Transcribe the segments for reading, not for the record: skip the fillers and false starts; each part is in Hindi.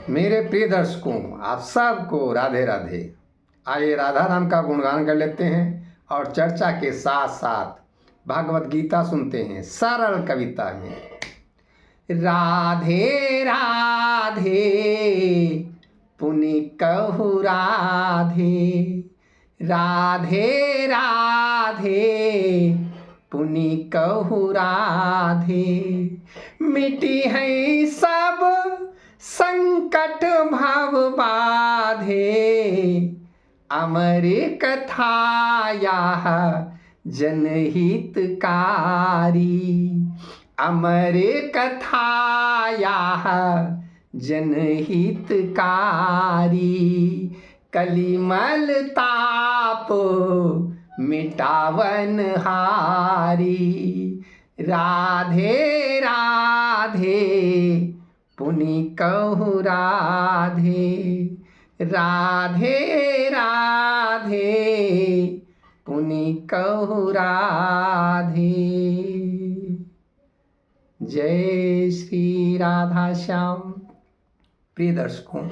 मेरे प्रिय दर्शकों, आप सबको राधे राधे। आइए राधा राम का गुणगान कर लेते हैं और चर्चा के साथ साथ भागवत गीता सुनते हैं सरल कविता में। राधे राधे पुनि कहु राधे, राधे राधे पुनि कहु राधे। मिटी है सब संकट भव बाधे, अमर कथा यह जनहितकारी। अमर कथा यह जनहितकारी, कलिमल ताप मिटावन हारी। राधे राधे पुनि कहु राधे, राधे राधे पुनि कहु राधे। जय श्री राधा श्याम। प्रिय दर्शकों,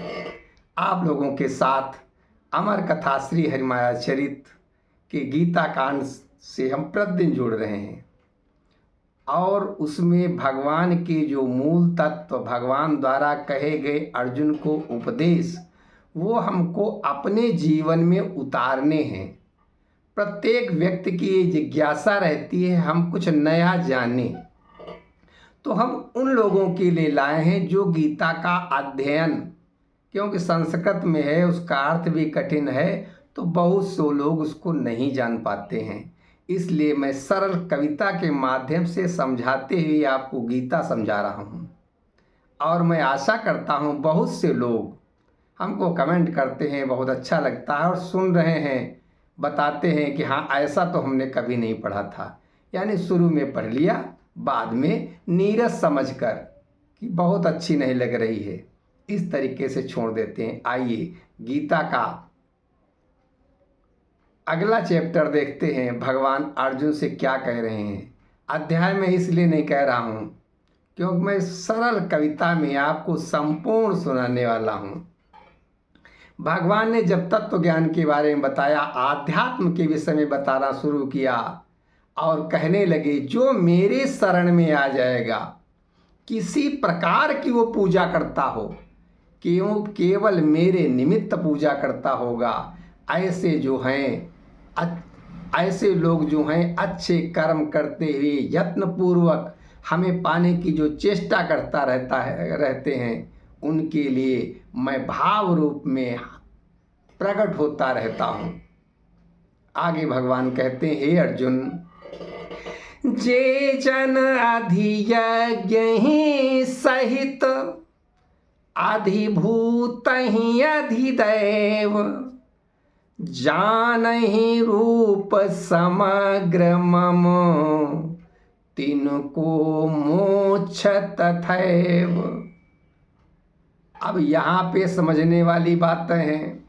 आप लोगों के साथ अमर कथा श्री हरिमाया चरित के गीता कांड से हम प्रतिदिन जुड़ रहे हैं और उसमें भगवान के जो मूल तत्व भगवान द्वारा कहे गए अर्जुन को उपदेश, वो हमको अपने जीवन में उतारने हैं। प्रत्येक व्यक्ति की ये जिज्ञासा रहती है हम कुछ नया जानें, तो हम उन लोगों के लिए लाए हैं जो गीता का अध्ययन, क्योंकि संस्कृत में है, उसका अर्थ भी कठिन है, तो बहुत से लोग उसको नहीं जान पाते हैं। इसलिए मैं सरल कविता के माध्यम से समझाते हुए आपको गीता समझा रहा हूँ और मैं आशा करता हूँ बहुत से लोग हमको कमेंट करते हैं, बहुत अच्छा लगता है और सुन रहे हैं, बताते हैं कि हाँ ऐसा तो हमने कभी नहीं पढ़ा था, यानी शुरू में पढ़ लिया, बाद में नीरस समझकर कि बहुत अच्छी नहीं लग रही है, इस तरीके से छोड़ देते हैं। आइए गीता का अगला चैप्टर देखते हैं, भगवान अर्जुन से क्या कह रहे हैं। अध्याय में इसलिए नहीं कह रहा हूँ क्योंकि मैं सरल कविता में आपको संपूर्ण सुनाने वाला हूँ। भगवान ने जब तत्व ज्ञान के बारे में बताया, आध्यात्म के विषय में बताना शुरू किया और कहने लगे जो मेरे शरण में आ जाएगा, किसी प्रकार की वो पूजा करता हो, केवल मेरे निमित्त पूजा करता होगा, ऐसे लोग जो हैं अच्छे कर्म करते हुए यत्नपूर्वक हमें पाने की जो चेष्टा करता रहते हैं, उनके लिए मैं भाव रूप में प्रकट होता रहता हूँ। आगे भगवान कहते हैं, हे अर्जुन, जे जन अधियज्ञ ही सहित अधिभूत ही अधिदैव, जानहि रूप समग्र मम, तिनको मोक्ष तथैव। अब यहाँ पे समझने वाली बातें हैं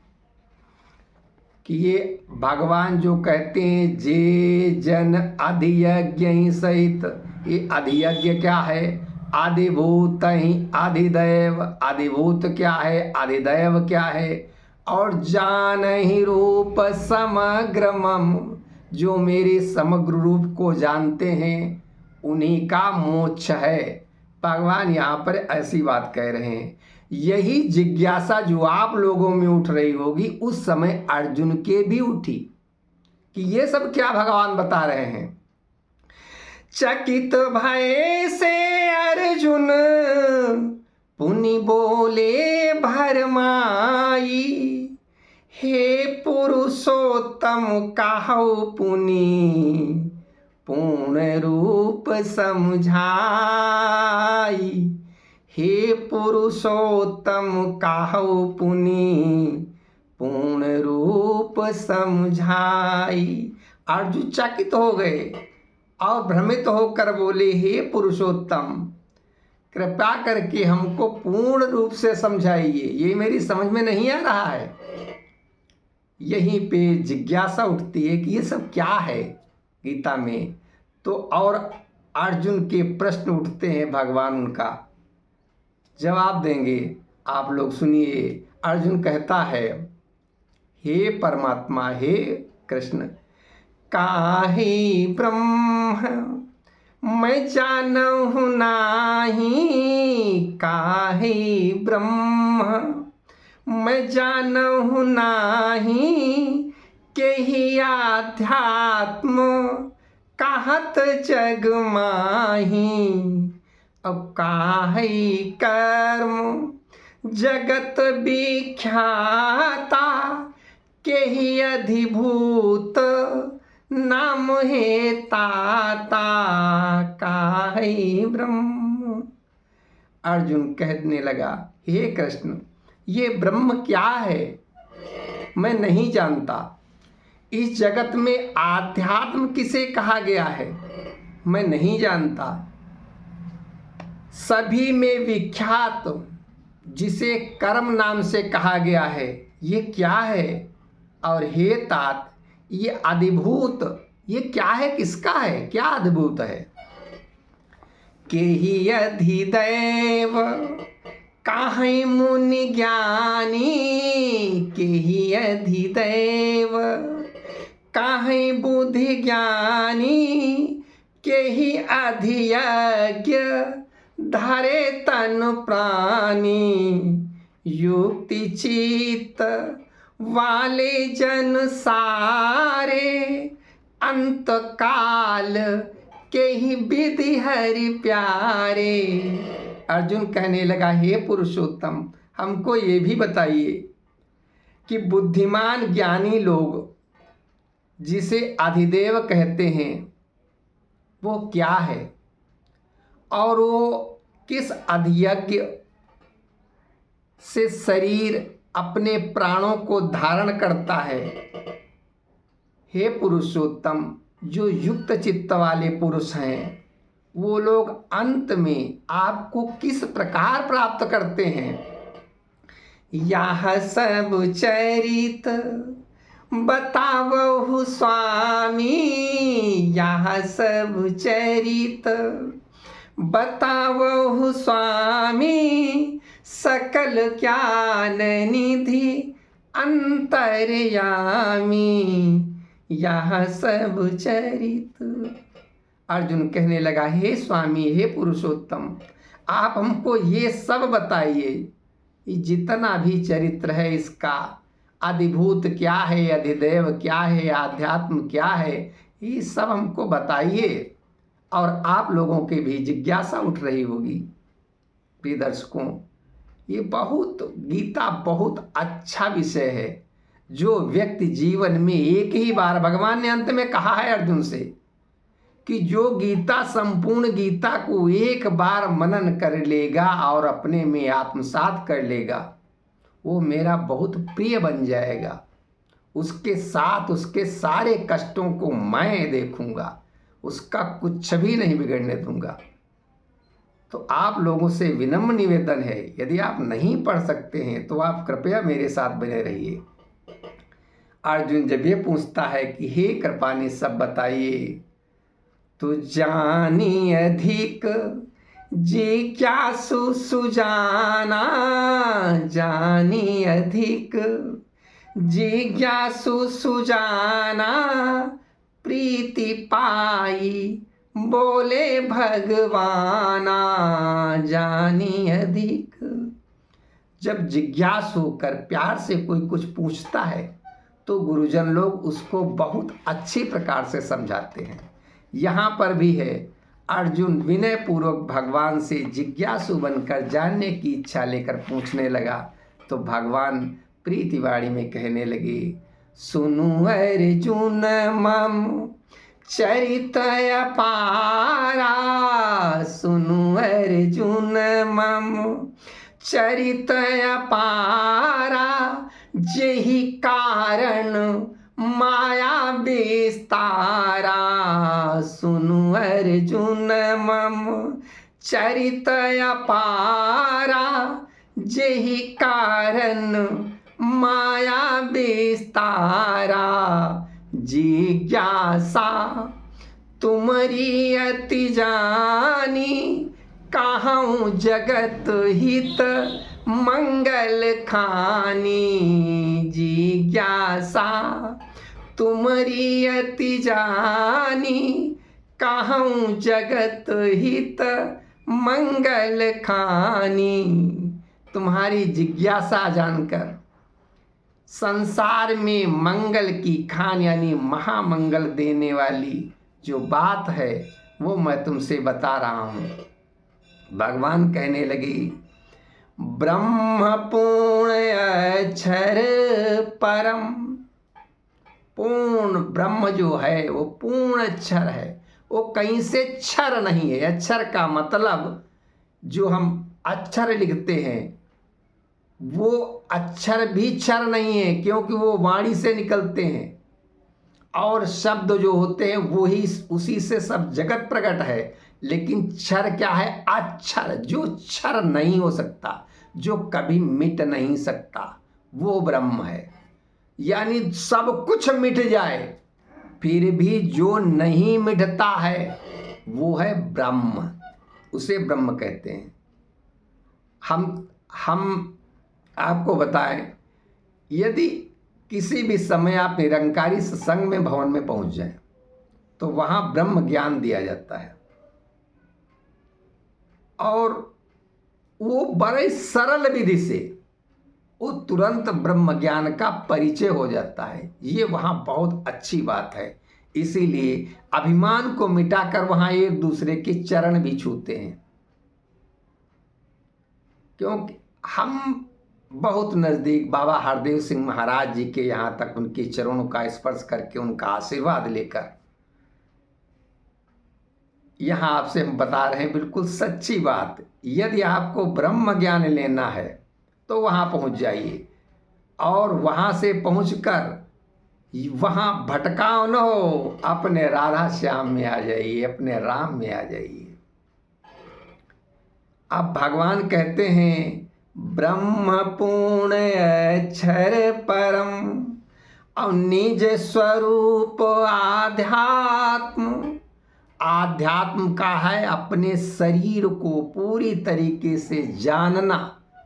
कि ये भगवान जो कहते हैं जे जन अधियज्ञ ही सहित, ये अधियज्ञ क्या है? अधिभूत ही अधिदैव। अधिभूत क्या है? अधिदैव क्या है? और जानहि रूप समग्र मम, जो मेरे समग्र रूप को जानते हैं उन्हीं का मोक्ष है। भगवान यहाँ पर ऐसी बात कह रहे हैं। यही जिज्ञासा जो आप लोगों में उठ रही होगी, उस समय अर्जुन के भी उठी कि ये सब क्या भगवान बता रहे हैं। चकित भय से अर्जुन पुनि बोले भरमाई, हे पुरुषोत्तम कहु पुनि पूर्ण रूप समझाई। हे पुरुषोत्तम कहु पुनि पूर्ण रूप समझाई। अर्जुन चकित हो गए और भ्रमित होकर बोले, हे पुरुषोत्तम, कृपया करके हमको पूर्ण रूप से समझाइए, ये मेरी समझ में नहीं आ रहा है। यहीं पे जिज्ञासा उठती है कि ये सब क्या है गीता में, तो और अर्जुन के प्रश्न उठते हैं, भगवान उनका जवाब देंगे। आप लोग सुनिए। अर्जुन कहता है, हे परमात्मा, हे कृष्ण, काहे ब्रह्म मैं जानहु नाही, काहे ब्रह्म मैं जानहु नाही, केहि आध्यात्म कहत जग माही। अब काहे कर्म जगत विख्याता, केहि अधिभूत नाम है ताता, काहे ब्रह्म। अर्जुन कहने लगा, हे कृष्ण, ये ब्रह्म क्या है मैं नहीं जानता। इस जगत में आध्यात्म किसे कहा गया है मैं नहीं जानता। सभी में विख्यात जिसे कर्म नाम से कहा गया है ये क्या है। और हे तात, ये अधिभूत ये क्या है, किसका है, क्या अद्भुत है। केहि अधिदैव काहे मुनि ज्ञानी, केहि अधिदैव काहे बुद्धि ज्ञानी, केहि अधियज्ञ धरे तन प्राणी। युक्ति चित वाले जन सारे, अंत काल के ही विधि हरि प्यारे। अर्जुन कहने लगा, हे पुरुषोत्तम, हमको ये भी बताइए कि बुद्धिमान ज्ञानी लोग जिसे अधिदेव कहते हैं वो क्या है, और वो किस अधियज्ञ से शरीर अपने प्राणों को धारण करता है। हे पुरुषोत्तम, जो युक्त चित्त वाले पुरुष हैं वो लोग अंत में आपको किस प्रकार प्राप्त करते हैं। यह सब चरित बतावहु स्वामी, यह सब चरित बतावहु स्वामी, सकल ज्ञान निधि अंतर्यामी। यह सब चरित। अर्जुन कहने लगा, हे स्वामी, हे पुरुषोत्तम, आप हमको ये सब बताइए, ये जितना भी चरित्र है इसका, अधिभूत क्या है, अधिदेव क्या है, आध्यात्म क्या है, ये सब हमको बताइए। और आप लोगों की भी जिज्ञासा उठ रही होगी। प्रिय दर्शकों, ये गीता बहुत अच्छा विषय है, जो व्यक्ति जीवन में एक ही बार, भगवान ने अंत में कहा है अर्जुन से कि जो गीता, संपूर्ण गीता को एक बार मनन कर लेगा और अपने में आत्मसात कर लेगा, वो मेरा बहुत प्रिय बन जाएगा। उसके साथ उसके सारे कष्टों को मैं देखूंगा, उसका कुछ भी नहीं बिगड़ने दूंगा। तो आप लोगों से विनम्र निवेदन है, यदि आप नहीं पढ़ सकते हैं तो आप कृपया मेरे साथ बने रहिए। अर्जुन जब ये पूछता है कि हे कृपानि सब बताइए, तो जानी अधिक जिज्ञासु सुजाना, जानी अधिक जिज्ञासु सुजाना, प्रीति पाई बोले भगवाना, जानी अधिक। जब जिज्ञासु होकर प्यार से कोई कुछ पूछता है तो गुरुजन लोग उसको बहुत अच्छी प्रकार से समझाते हैं। यहाँ पर भी है, अर्जुन विनय पूर्वक भगवान से जिज्ञासु बनकर जानने की इच्छा लेकर पूछने लगा, तो भगवान प्रीतिवाणी में कहने लगे, सुनु अर्जुन मम चरित अपारा, सुनु अर्जुन मम चरित अपारा, जेहि कारण माया विस्तारा, सुनु अर्जुन मम चरित अपारा, जेहि कारण माया विस्तारा, जिज्ञासा तुमरी अति जानी, कहूँ जगत हित मंगल खानी जिज्ञासा तुमरी अति जानी, कहूँ जगत हित मंगल खानी। तुम्हारी जिज्ञासा जानकर संसार में मंगल की खान यानी महामंगल देने वाली जो बात है वो मैं तुमसे बता रहा हूँ। भगवान कहने लगे, ब्रह्म पूर्ण अक्षर परम। पूर्ण ब्रह्म जो है वो पूर्ण अक्षर है, वो कहीं से क्षर नहीं है। अक्षर का मतलब जो हम अक्षर लिखते हैं वो अक्षर भी क्षर नहीं है, क्योंकि वो वाणी से निकलते हैं और शब्द जो होते हैं वो ही उसी से सब जगत प्रकट है। लेकिन क्षर क्या है? अक्षर, जो क्षर नहीं हो सकता, जो कभी मिट नहीं सकता, वो ब्रह्म है। यानी सब कुछ मिट जाए फिर भी जो नहीं मिटता है वो है ब्रह्म, उसे ब्रह्म कहते हैं। हम आपको बताएं, यदि किसी भी समय आप निरंकारी सत्संग में भवन में पहुंच जाएं तो वहां ब्रह्म ज्ञान दिया जाता है और वो बड़े सरल विधि से वो तुरंत ब्रह्म ज्ञान का परिचय हो जाता है। ये वहां बहुत अच्छी बात है। इसीलिए अभिमान को मिटाकर वहां एक दूसरे के चरण भी छूते हैं, क्योंकि हम बहुत नज़दीक बाबा हरदेव सिंह महाराज जी के यहाँ तक उनके चरणों का स्पर्श करके उनका आशीर्वाद लेकर यहाँ आपसे हम बता रहे हैं बिल्कुल सच्ची बात। यदि आपको ब्रह्म ज्ञान लेना है तो वहाँ पहुँच जाइए और वहाँ से पहुँचकर वहाँ भटकाव न हो, अपने राधा श्याम में आ जाइए, अपने राम में आ जाइए। अब भगवान कहते हैं, ब्रह्म पूर्ण अक्षर परम और निज स्वरूप आध्यात्म। आध्यात्म का है अपने शरीर को पूरी तरीके से जानना,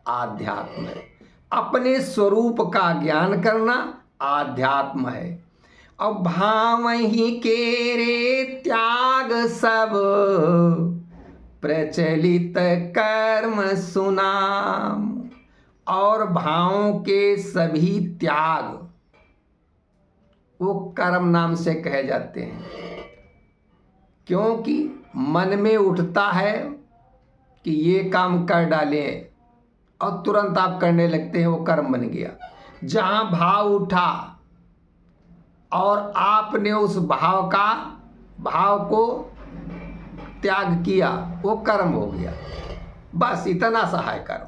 आध्यात्म है। अपने स्वरूप का ज्ञान करना आध्यात्म है। और भाव ही के रे त्याग सब प्रचलित कर्म सुनाम। और भावों के सभी त्याग वो कर्म नाम से कहे जाते हैं, क्योंकि मन में उठता है कि ये काम कर डालें और तुरंत आप करने लगते हैं, वो कर्म बन गया। जहाँ भाव उठा और आपने उस भाव को त्याग किया, वो कर्म हो गया। बस इतना सा है कर्म,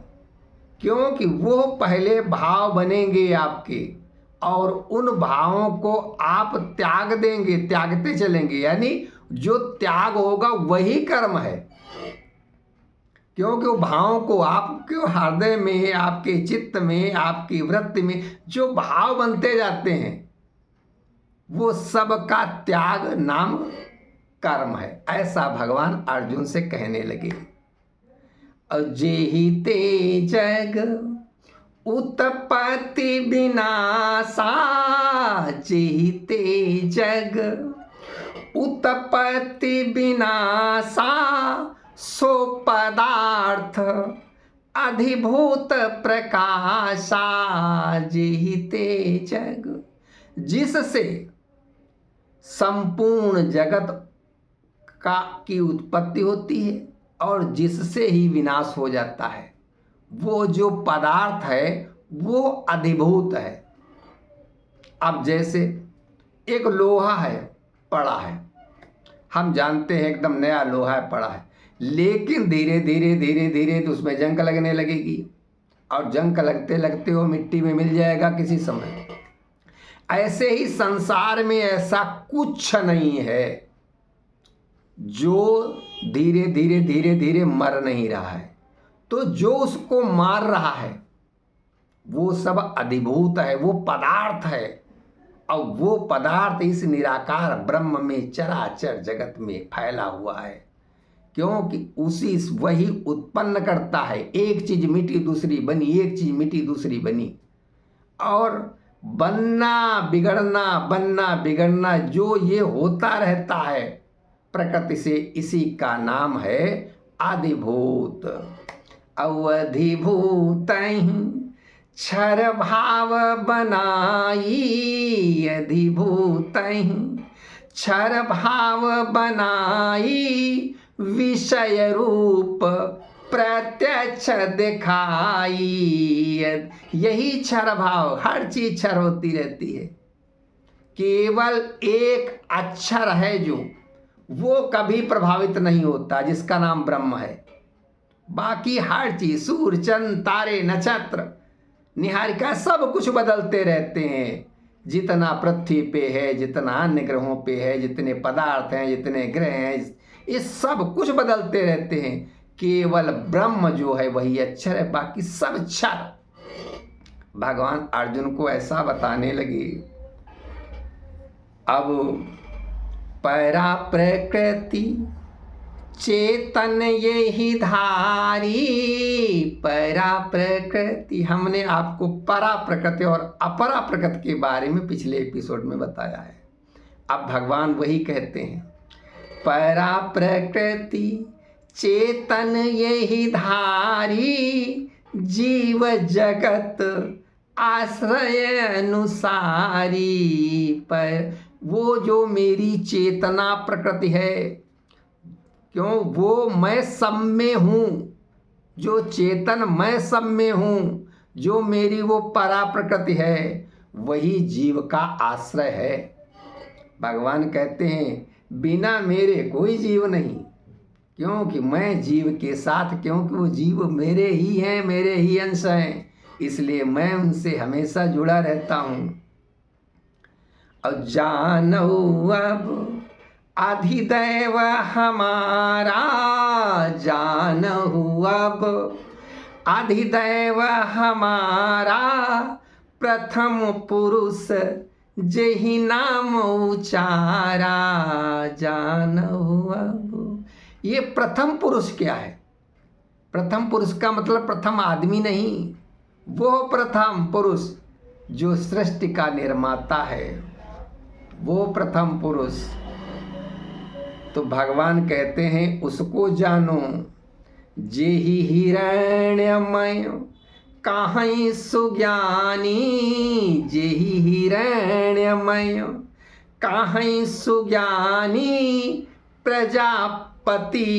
क्योंकि वो पहले भाव बनेंगे आपके और उन भावों को आप त्याग देंगे, त्यागते चलेंगे। यानी जो त्याग होगा वही कर्म है, क्योंकि वो भावों को आपके हृदय में, आपके चित्त में, आपकी वृत्ति में जो भाव बनते जाते हैं वो सब का त्याग नाम कर्म है। ऐसा भगवान अर्जुन से कहने लगे। जेहि ते जग उत्पत्ति विनाशा, जेहि ते जग उत्पत्ति विनाशा, सो पदार्थ अधिभूत प्रकाशा। जेहि ते जग, जिससे संपूर्ण जगत की उत्पत्ति होती है और जिससे ही विनाश हो जाता है, वो जो पदार्थ है वो अधिभूत है। अब जैसे एक लोहा है, पड़ा है, हम जानते हैं एकदम नया लोहा है, पड़ा है, लेकिन धीरे धीरे धीरे धीरे तो उसमें जंग लगने लगेगी और जंग लगते लगते वो मिट्टी में मिल जाएगा किसी समय। ऐसे ही संसार में ऐसा कुछ नहीं है जो धीरे धीरे धीरे धीरे मर नहीं रहा है। तो जो उसको मार रहा है वो सब अधिभूत है, वो पदार्थ है। और वो पदार्थ इस निराकार ब्रह्म में, चराचर जगत में फैला हुआ है। क्योंकि उसी वही उत्पन्न करता है। एक चीज मिटी दूसरी बनी, एक चीज मिटी दूसरी बनी। और बनना बिगड़ना जो ये होता रहता है प्रकृति से, इसी का नाम है आदिभूत। अवधिभूत क्षर भाव बनाई, अधिभूत क्षर भाव बनाई, विषय रूप प्रत्यक्ष दिखाई। यही क्षर भाव, हर चीज क्षर होती रहती है। केवल एक अक्षर है जो वो कभी प्रभावित नहीं होता, जिसका नाम ब्रह्म है। बाकी हर चीज, सूर्य चंद्र तारे नक्षत्र निहारिका सब कुछ बदलते रहते हैं। जितना पृथ्वी पे है, जितना अन्य ग्रहों पे है, जितने पदार्थ हैं, जितने ग्रह हैं, ये सब कुछ बदलते रहते हैं। केवल ब्रह्म जो है वही अक्षर है, बाकी सब क्षर। भगवान अर्जुन को ऐसा बताने लगे। अब परा प्रकृति चेतन ये ही धारी, परा प्रकृति, हमने आपको परा प्रकृति और अपरा प्रकृति के बारे में पिछले एपिसोड में बताया है। अब भगवान वही कहते हैं, परा प्रकृति चेतन ये ही धारी, जीव जगत आश्रय अनुसारी। पर वो जो मेरी चेतना प्रकृति है, क्यों, वो मैं सब में हूँ। जो चेतन मैं सब में हूँ, जो मेरी वो परा प्रकृति है, वही जीव का आश्रय है। भगवान कहते हैं बिना मेरे कोई जीव नहीं, क्योंकि मैं जीव के साथ, क्योंकि वो जीव मेरे ही हैं, मेरे ही अंश हैं, इसलिए मैं उनसे हमेशा जुड़ा रहता हूँ। और जानो अब अधिदैव हमारा, जानहु अब अधिदैव हमारा, प्रथम पुरुष जेहि नाम उचारा, जानहु अब। ये प्रथम पुरुष क्या है? प्रथम पुरुष का मतलब प्रथम आदमी नहीं, वो प्रथम पुरुष जो सृष्टि का निर्माता है, वो प्रथम पुरुष। तो भगवान कहते हैं उसको जानो, जेहि हिरण्यमय काहै सुज्ञानी, जेहि हिरण्यमय काहै सुज्ञानी, प्रजापति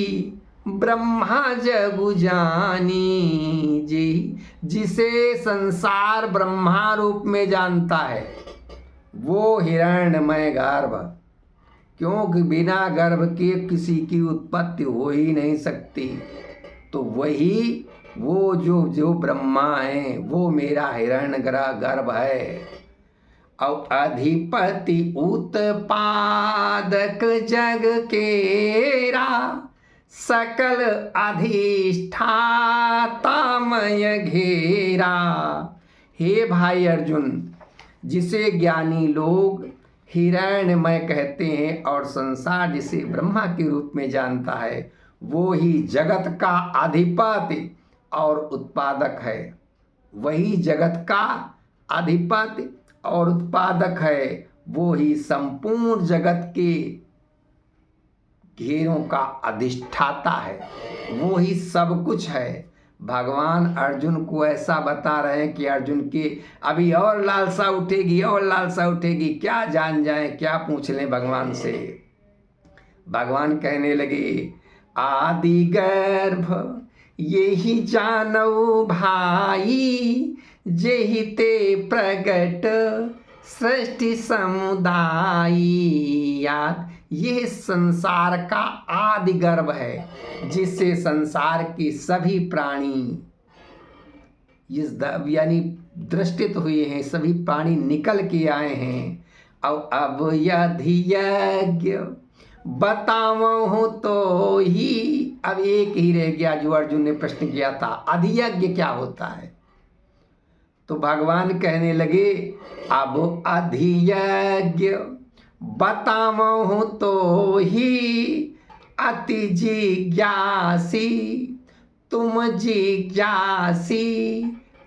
ब्रह्मा जगु जानी। जिसे संसार ब्रह्मा रूप में जानता है, वो हिरण्यमय गर्भ, क्योंकि बिना गर्भ के किसी की उत्पत्ति हो ही नहीं सकती। तो वही वो जो ब्रह्मा है, वो मेरा हिरण्य गर्भ है। और अधिपति उत्पादक जग केरा, सकल अधिष्ठातामय घेरा। हे भाई अर्जुन, जिसे ज्ञानी लोग हिरण्यमय कहते हैं और संसार जिसे ब्रह्मा के रूप में जानता है, वो ही जगत का अधिपति और उत्पादक है। वही जगत का अधिपति और उत्पादक है, वो ही संपूर्ण जगत के घेरों का अधिष्ठाता है, वो ही सब कुछ है। भगवान अर्जुन को ऐसा बता रहे हैं कि अर्जुन के अभी और लालसा उठेगी, और लालसा उठेगी, क्या जान जाए, क्या पूछ लें भगवान से। भगवान कहने लगे, आदि गर्भ यही जानो भाई, जेहि ते प्रगट सृष्टि समुदाय। यह संसार का आदि गर्भ है, जिससे संसार के सभी प्राणी यानी दृष्टित हुए हैं, सभी प्राणी निकल के आए हैं। और अब यदि यज्ञ बताओ तो ही, अब एक ही रह गया जो अर्जुन ने प्रश्न किया था, अधियज्ञ क्या होता है। तो भगवान कहने लगे, अब अधियज्ञ बताओ तो ही, अति जिज्ञासी, तुम जिज्ञासी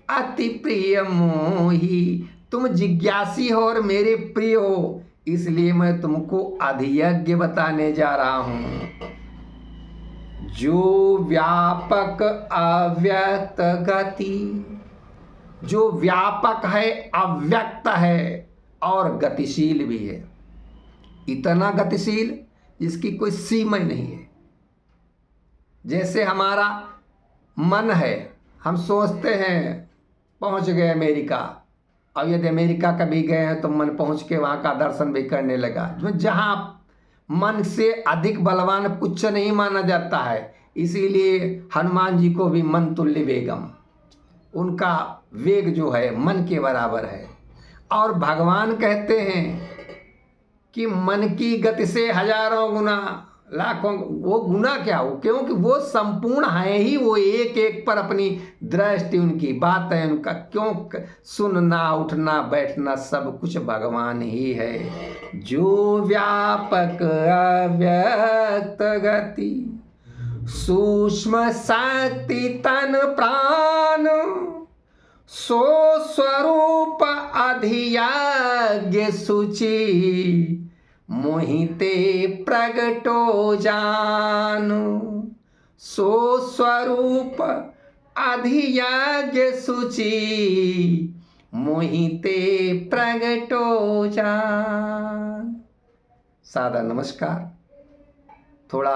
अति प्रिय मोही। तुम जिज्ञासी हो और मेरे प्रिय हो, इसलिए मैं तुमको अधियज्ञ बताने जा रहा हूं। जो व्यापक अव्यक्त गति, जो व्यापक है, अव्यक्त है और गतिशील भी है। इतना गतिशील जिसकी कोई सीमा नहीं है। जैसे हमारा मन है, हम सोचते हैं पहुंच गए अमेरिका, और यदि अमेरिका कभी गए हैं तो मन पहुंच के वहां का दर्शन भी करने लगा। जहां मन से अधिक बलवान कुछ नहीं माना जाता है, इसीलिए हनुमान जी को भी मन तुल्य वेगम, उनका वेग जो है मन के बराबर है। और भगवान कहते हैं कि मन की गति से हजारों गुना, लाखों, वो गुना क्या हो, क्योंकि वो संपूर्ण है ही। वो एक एक पर अपनी दृष्टि, उनकी बात है, उनका क्यों सुनना उठना बैठना सब कुछ भगवान ही है। जो व्यापक अव्यक्त गति, सूक्ष्म शक्ति तन प्राण, सो स्वरूप अधियज्ञ सूची, मोहिते प्रगटो जानु। सो स्वरूप अधियज्ञ सूची, मोहिते प्रगटो जान। सादा नमस्कार। थोड़ा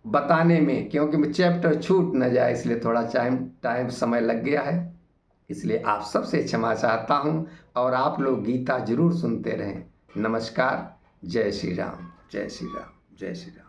बताने में, क्योंकि चैप्टर छूट न जाए, इसलिए थोड़ा टाइम समय लग गया है, इसलिए आप सबसे क्षमा चाहता हूं। और आप लोग गीता जरूर सुनते रहें। नमस्कार। जय श्री राम, जय श्री राम, जय श्री राम।